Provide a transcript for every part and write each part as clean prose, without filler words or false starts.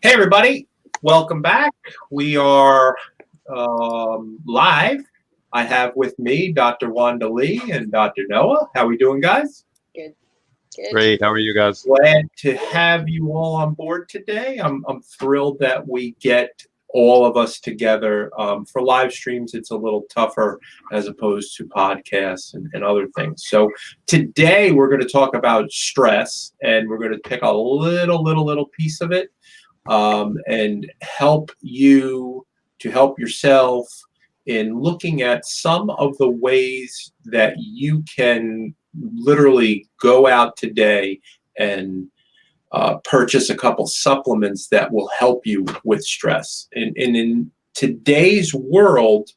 Hey, everybody. Welcome back. We are live. I have with me Dr. Wanda Lee and Dr. Noah. How are we doing, guys? Good. Good. Great. How are you guys? Glad to have you all on board today. I'm thrilled that we get all of us together. For live streams, it's a little tougher as opposed to podcasts and other things. So today we're going to talk about stress, and we're going to pick a little piece of it and help you to help yourself in looking at some of the ways that you can literally go out today and purchase a couple supplements that will help you with stress. And in today's world,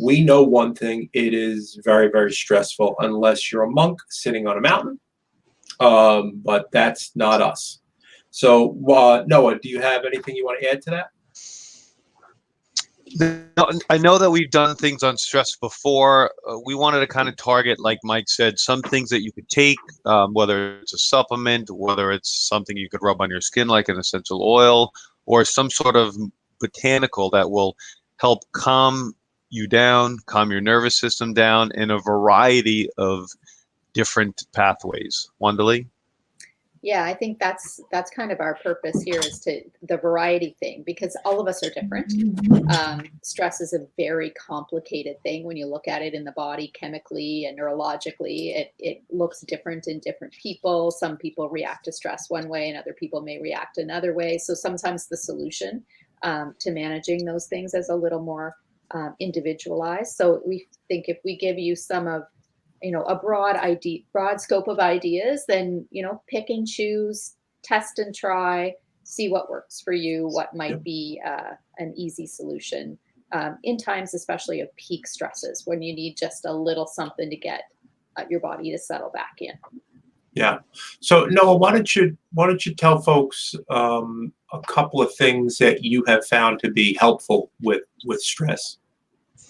we know one thing: it is very stressful unless you're a monk sitting on a mountain. But that's not us. So, Noah, do you have anything you want to add to that? I know that we've done things on stress before. We wanted to kind of target, like Mike said, some things that you could take, whether it's a supplement, whether it's something you could rub on your skin like an essential oil, or some sort of botanical that will help calm you down, calm your nervous system down in a variety of different pathways. Wandali? Yeah, I think that's kind of our purpose here, is to the variety thing, because all of us are different. Stress is a very complicated thing when you look at it in the body chemically and neurologically. It looks different in different people. Some people react to stress one way and other people may react another way. So sometimes the solution to managing those things is a little more individualized. So we think if we give you some of a broad scope of ideas, then, pick and choose, test and try, see what works for you, what might be an easy solution in times, especially of peak stresses, when you need just a little something to get your body to settle back in. Yeah. So Noah, why don't you tell folks a couple of things that you have found to be helpful with stress?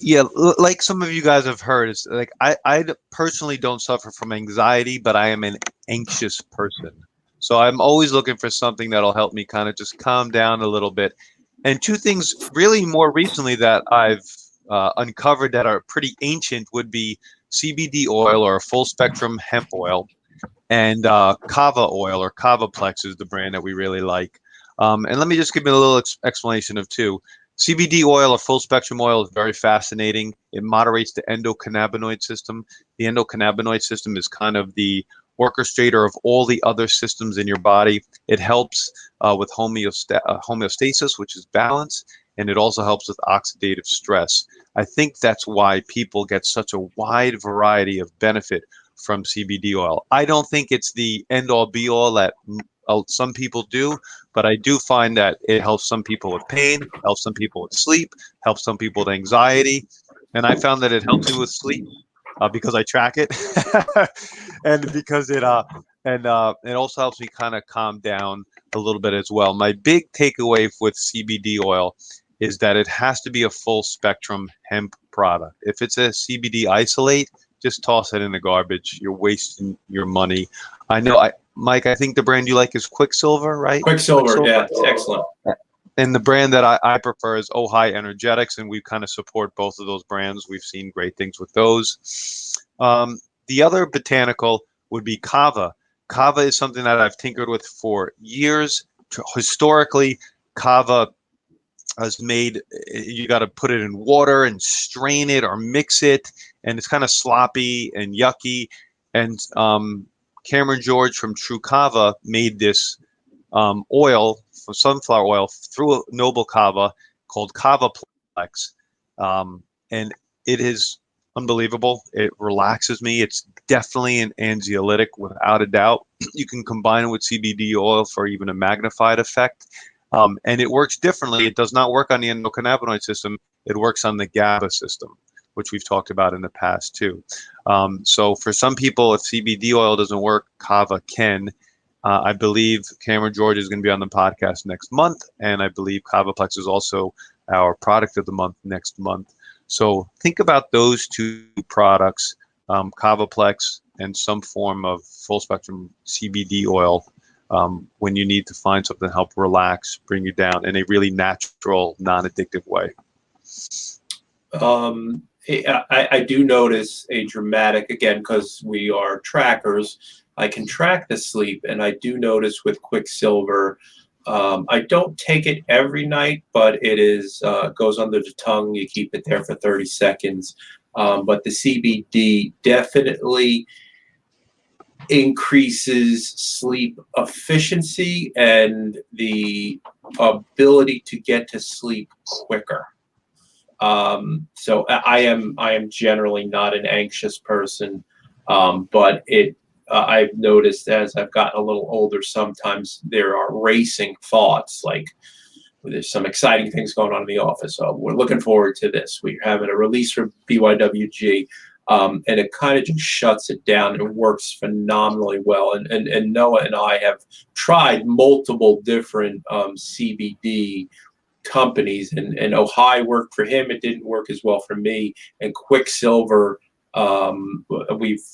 Yeah, like some of you guys have heard, it's like I personally don't suffer from anxiety, but I am an anxious person. So I'm always looking for something that'll help me kind of just calm down a little bit. And two things really more recently that I've uncovered that are pretty ancient would be CBD oil, or a full spectrum hemp oil, and kava oil, or Kavaplex is the brand that we really like. And let me just give you a little explanation of two. CBD oil, or full spectrum oil, is very fascinating. It moderates the endocannabinoid system. The endocannabinoid system is kind of the orchestrator of all the other systems in your body. It helps with homeostasis, which is balance, and it also helps with oxidative stress. I think that's why people get such a wide variety of benefit from CBD oil. I don't think it's the end-all be-all that some people do, but I do find that it helps some people with pain, helps some people with sleep, helps some people with anxiety, and I found that it helps me with sleep because I track it, and because it also helps me kind of calm down a little bit as well. My big takeaway with CBD oil is that it has to be a full spectrum hemp product. If it's a CBD isolate, just toss it in the garbage. You're wasting your money. Mike, I think the brand you like is Quicksilver, right? Quicksilver, yeah, it's excellent. And the brand that I prefer is Ojai Energetics, and we kind of support both of those brands. We've seen great things with those. The other botanical would be kava. Kava is something that I've tinkered with for years. Historically, kava is made, you got to put it in water and strain it or mix it, and it's kind of sloppy and yucky. And Cameron George from True Kava made this oil, from sunflower oil, through a noble kava called Kavaplex, and it is unbelievable. It relaxes me. It's definitely an anxiolytic, without a doubt. You can combine it with CBD oil for even a magnified effect. And it works differently. It does not work on the endocannabinoid system. It works on the GABA system, which we've talked about in the past too. So for some people, if CBD oil doesn't work, kava can. I believe Cameron George is going to be on the podcast next month, and I believe Kavaplex is also our product of the month next month. So think about those two products, Kavaplex and some form of full spectrum CBD oil, when you need to find something to help relax, bring you down in a really natural, non-addictive way. I do notice a dramatic, again, because we are trackers, I can track the sleep, and I do notice with Quicksilver, I don't take it every night, but it is goes under the tongue. You keep it there for 30 seconds. But the CBD definitely increases sleep efficiency and the ability to get to sleep quicker. So I am generally not an anxious person, but I've noticed as I've gotten a little older, sometimes there are racing thoughts like there's some exciting things going on in the office. So we're looking forward to this. We're having a release from BYWG, and it kind of just shuts it down. It works phenomenally well. And Noah and I have tried multiple different CBD companies, and Ojai worked for him. It didn't work as well for me. And Quicksilver, we've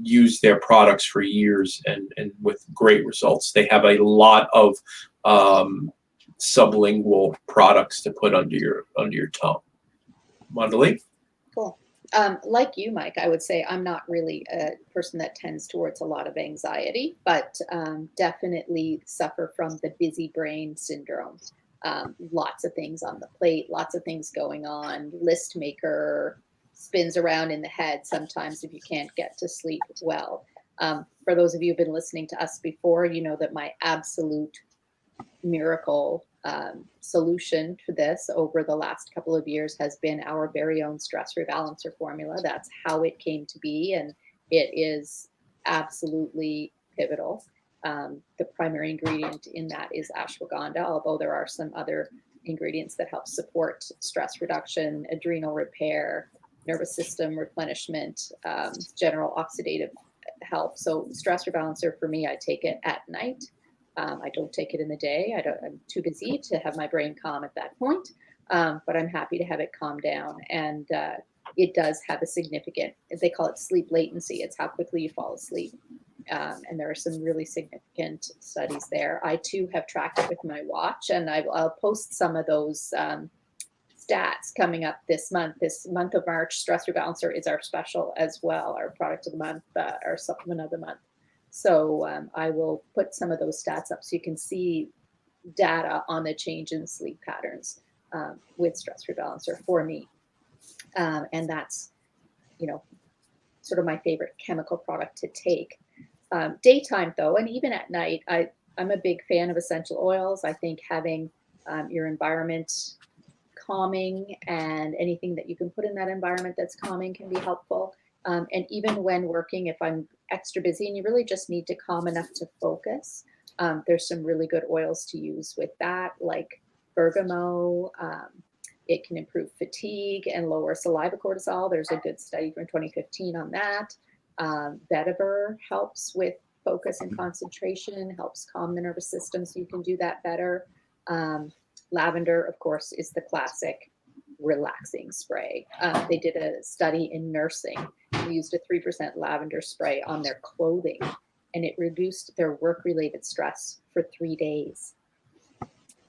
used their products for years and with great results. They have a lot of sublingual products to put under your tongue. Mandali? Cool. Like you, Mike, I would say I'm not really a person that tends towards a lot of anxiety, but definitely suffer from the busy brain syndrome. Lots of things on the plate, lots of things going on. List maker spins around in the head sometimes if you can't get to sleep well. For those of you who've been listening to us before, you know that my absolute miracle solution to this over the last couple of years has been our very own stress rebalancer formula. That's how it came to be, and it is absolutely pivotal. The primary ingredient in that is ashwagandha, although there are some other ingredients that help support stress reduction, adrenal repair, nervous system replenishment, general oxidative health. So stress rebalancer for me, I take it at night. I don't take it in the day. I'm too busy to have my brain calm at that point, but I'm happy to have it calm down. And it does have a significant, as they call it, sleep latency. It's how quickly you fall asleep. And there are some really significant studies there. I too have tracked it with my watch, and I'll post some of those stats coming up this month. This month of March, Stress Rebalancer is our special as well, our product of the month, our supplement of the month. So I will put some of those stats up so you can see data on the change in sleep patterns with Stress Rebalancer for me. And that's, sort of my favorite chemical product to take. Daytime though, and even at night, I'm a big fan of essential oils. I think having your environment calming and anything that you can put in that environment that's calming can be helpful. And even when working, if I'm extra busy and you really just need to calm enough to focus, there's some really good oils to use with that, like bergamot. It can improve fatigue and lower saliva cortisol. There's a good study from 2015 on that. Vetiver helps with focus and concentration, helps calm the nervous system so you can do that better. Lavender, of course, is the classic relaxing spray. They did a study in nursing. They used a 3% lavender spray on their clothing, and it reduced their work-related stress for 3 days,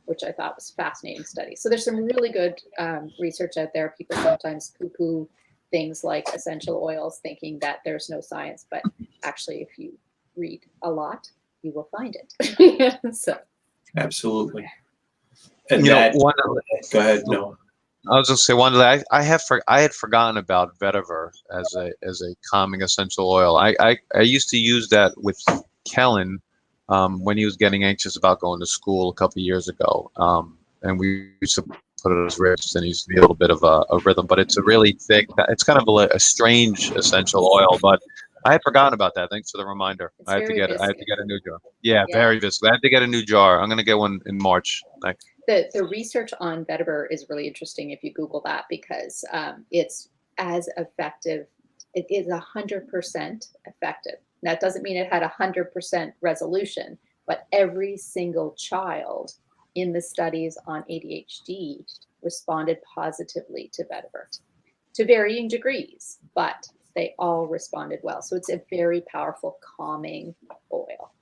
which I thought was a fascinating study. So there's some really good research out there. People sometimes poo-poo things like essential oils, thinking that there's no science, but actually, if you read a lot, you will find it. So, Absolutely. And go ahead, Noah. I was just say one day I had forgotten about vetiver as a calming essential oil. I used to use that with Kellen when he was getting anxious about going to school a couple of years ago, and we used to put it on his wrist, and he used to be a little bit of a rhythm. But it's a really thick. It's kind of a strange essential oil, but I had forgotten about that. Thanks for the reminder. I have to get a new jar. Yeah, very viscous. I have to get a new jar. I'm gonna get one in March. The research on vetiver is really interesting if you Google that, because it's as effective. It is 100% effective. That doesn't mean it had 100% resolution, but every single child in the studies on ADHD responded positively to vetiver to varying degrees, but they all responded well. So it's a very powerful calming oil.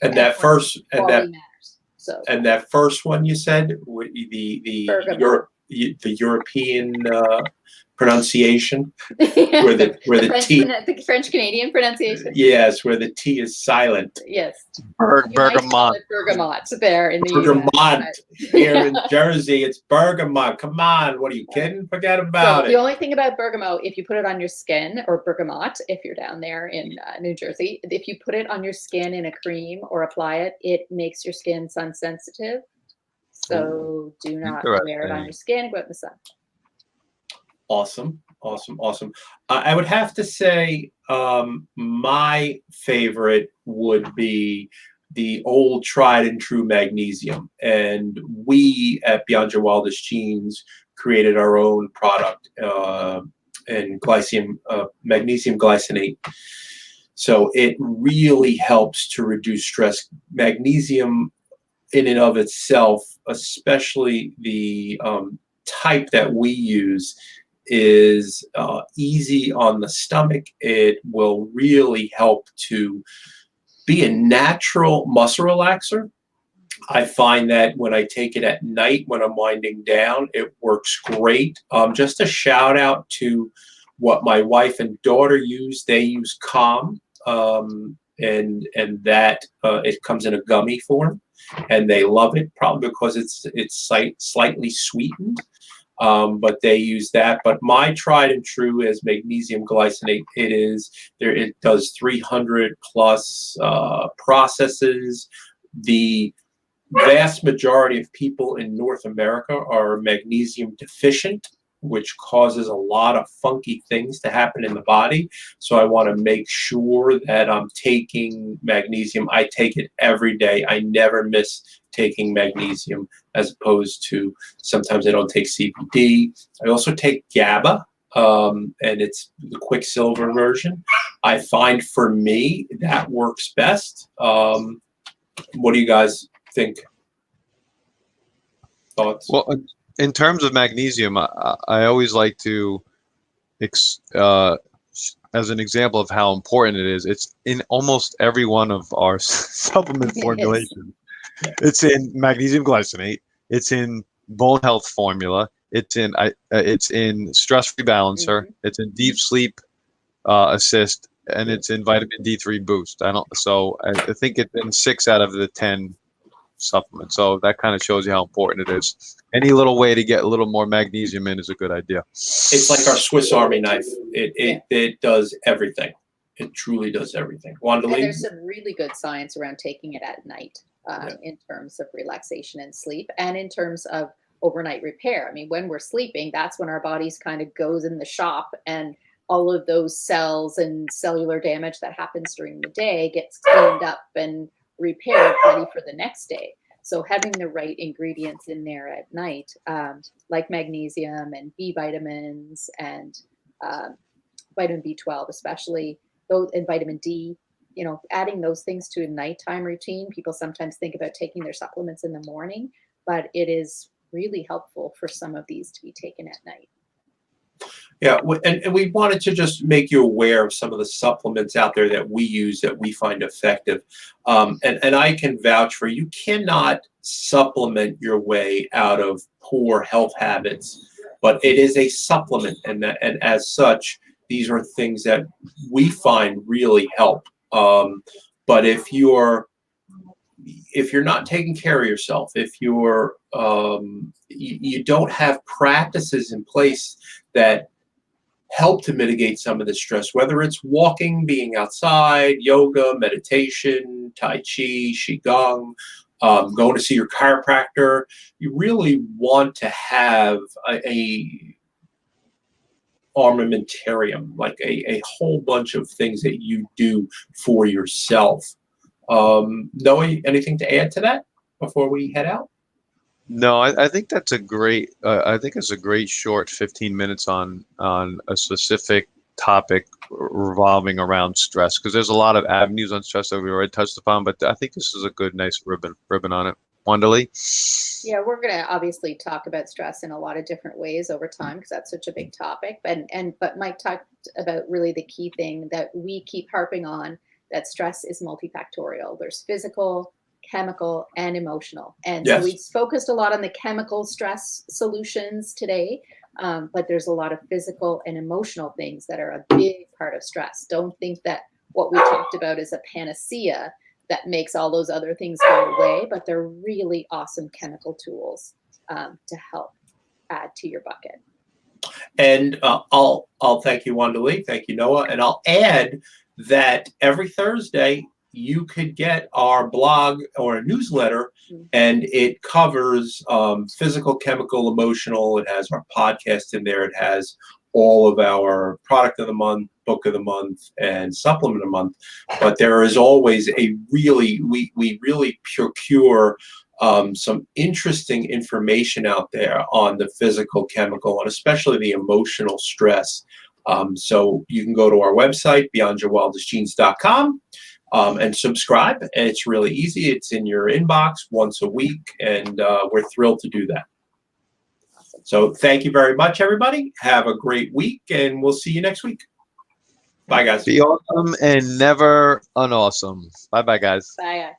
And that first and quality that matters. So and that first one you said, bergamot. the European pronunciation, the, where the T, The French Canadian pronunciation. yes, where the T is silent. Yes. You might call Bergamot. it bergamot there in the Bergamot. US. Here in Jersey, it's bergamot. Come on, what are you kidding? Forget about So it. the only thing about bergamot, if you put it on your skin, or bergamot, if you're down there in New Jersey, if you put it on your skin in a cream or apply it, it makes your skin sun sensitive. So do not wear it on your skin. Go out in the sun. Awesome. I would have to say my favorite would be the old tried and true magnesium. And we at Beyond Your Wildest Genes created our own product and magnesium glycinate. So it really helps to reduce stress. Magnesium in and of itself, especially the type that we use, is easy on the stomach. It will really help to be a natural muscle relaxer. I find that when I take it at night when I'm winding down, it works great. Just a shout out to what my wife and daughter use. They use Calm, and that it comes in a gummy form, and they love it, probably because it's slightly sweetened. But they use that. But my tried and true is magnesium glycinate. It does 300 plus processes. The vast majority of people in North America are magnesium deficient, which causes a lot of funky things to happen in the body. So I want to make sure that I'm taking magnesium. I take it every day. I never miss taking magnesium, as opposed to sometimes I don't take CBD. I also take GABA, and it's the Quicksilver version. I find for me that works best. What do you guys think? Thoughts? Well, in terms of magnesium, I always like to, as an example of how important it is, it's in almost every one of our supplement formulations. It's in magnesium glycinate. It's in bone health formula. It's in stress rebalancer. It's in deep sleep assist, and it's in vitamin D3 boost. I think it's in 6 out of the 10 supplements. So that kind of shows you how important it is. Any little way to get a little more magnesium in is a good idea. It's like our Swiss Army knife. It does everything. It truly does everything. And there's some really good science around taking it at night, in terms of relaxation and sleep, and in terms of overnight repair. I mean, when we're sleeping, that's when our bodies kind of goes in the shop, and all of those cells and cellular damage that happens during the day gets cleaned up and repaired, ready for the next day. So having the right ingredients in there at night, like magnesium and B vitamins and vitamin B12, especially those, and vitamin D, adding those things to a nighttime routine. People sometimes think about taking their supplements in the morning, but it is really helpful for some of these to be taken at night. Yeah, and we wanted to just make you aware of some of the supplements out there that we use that we find effective. And I can vouch for you cannot supplement your way out of poor health habits, but it is a supplement, and as such, these are things that we find really help. But if you're not taking care of yourself, if you're you don't have practices in place that help to mitigate some of the stress, whether it's walking, being outside, yoga, meditation, Tai Chi, Qigong, going to see your chiropractor, you really want to have a armamentarium, like a whole bunch of things that you do for yourself. Noe, anything to add to that before we head out? No, I think that's a great. I think it's a great short 15 minutes on a specific topic revolving around stress, because there's a lot of avenues on stress that we already touched upon. But I think this is a good, nice ribbon on it. Wonderly. Yeah, we're going to obviously talk about stress in a lot of different ways over time, because that's such a big topic. But Mike talked about really the key thing that we keep harping on, that stress is multifactorial. There's physical, chemical, and emotional. And Yes. so we focused a lot on the chemical stress solutions today, but there's a lot of physical and emotional things that are a big part of stress. Don't think that what we talked about is a panacea that makes all those other things go away, but they're really awesome chemical tools to help add to your bucket. And I'll thank you, Wanda Lee. Thank you, Noah. And I'll add that every Thursday you could get our blog or a newsletter, and it covers physical, chemical, emotional. It has our podcast in there. It has all of our product of the month, book of the month, and supplement of the month. But there is always we really procure some interesting information out there on the physical, chemical, and especially the emotional stress. So you can go to our website, beyondyourwildestgenes.com, and subscribe. And it's really easy. It's in your inbox once a week, and we're thrilled to do that. So thank you very much, everybody. Have a great week, and we'll see you next week. Bye, guys. Be awesome and never unawesome. Bye-bye, guys. Bye.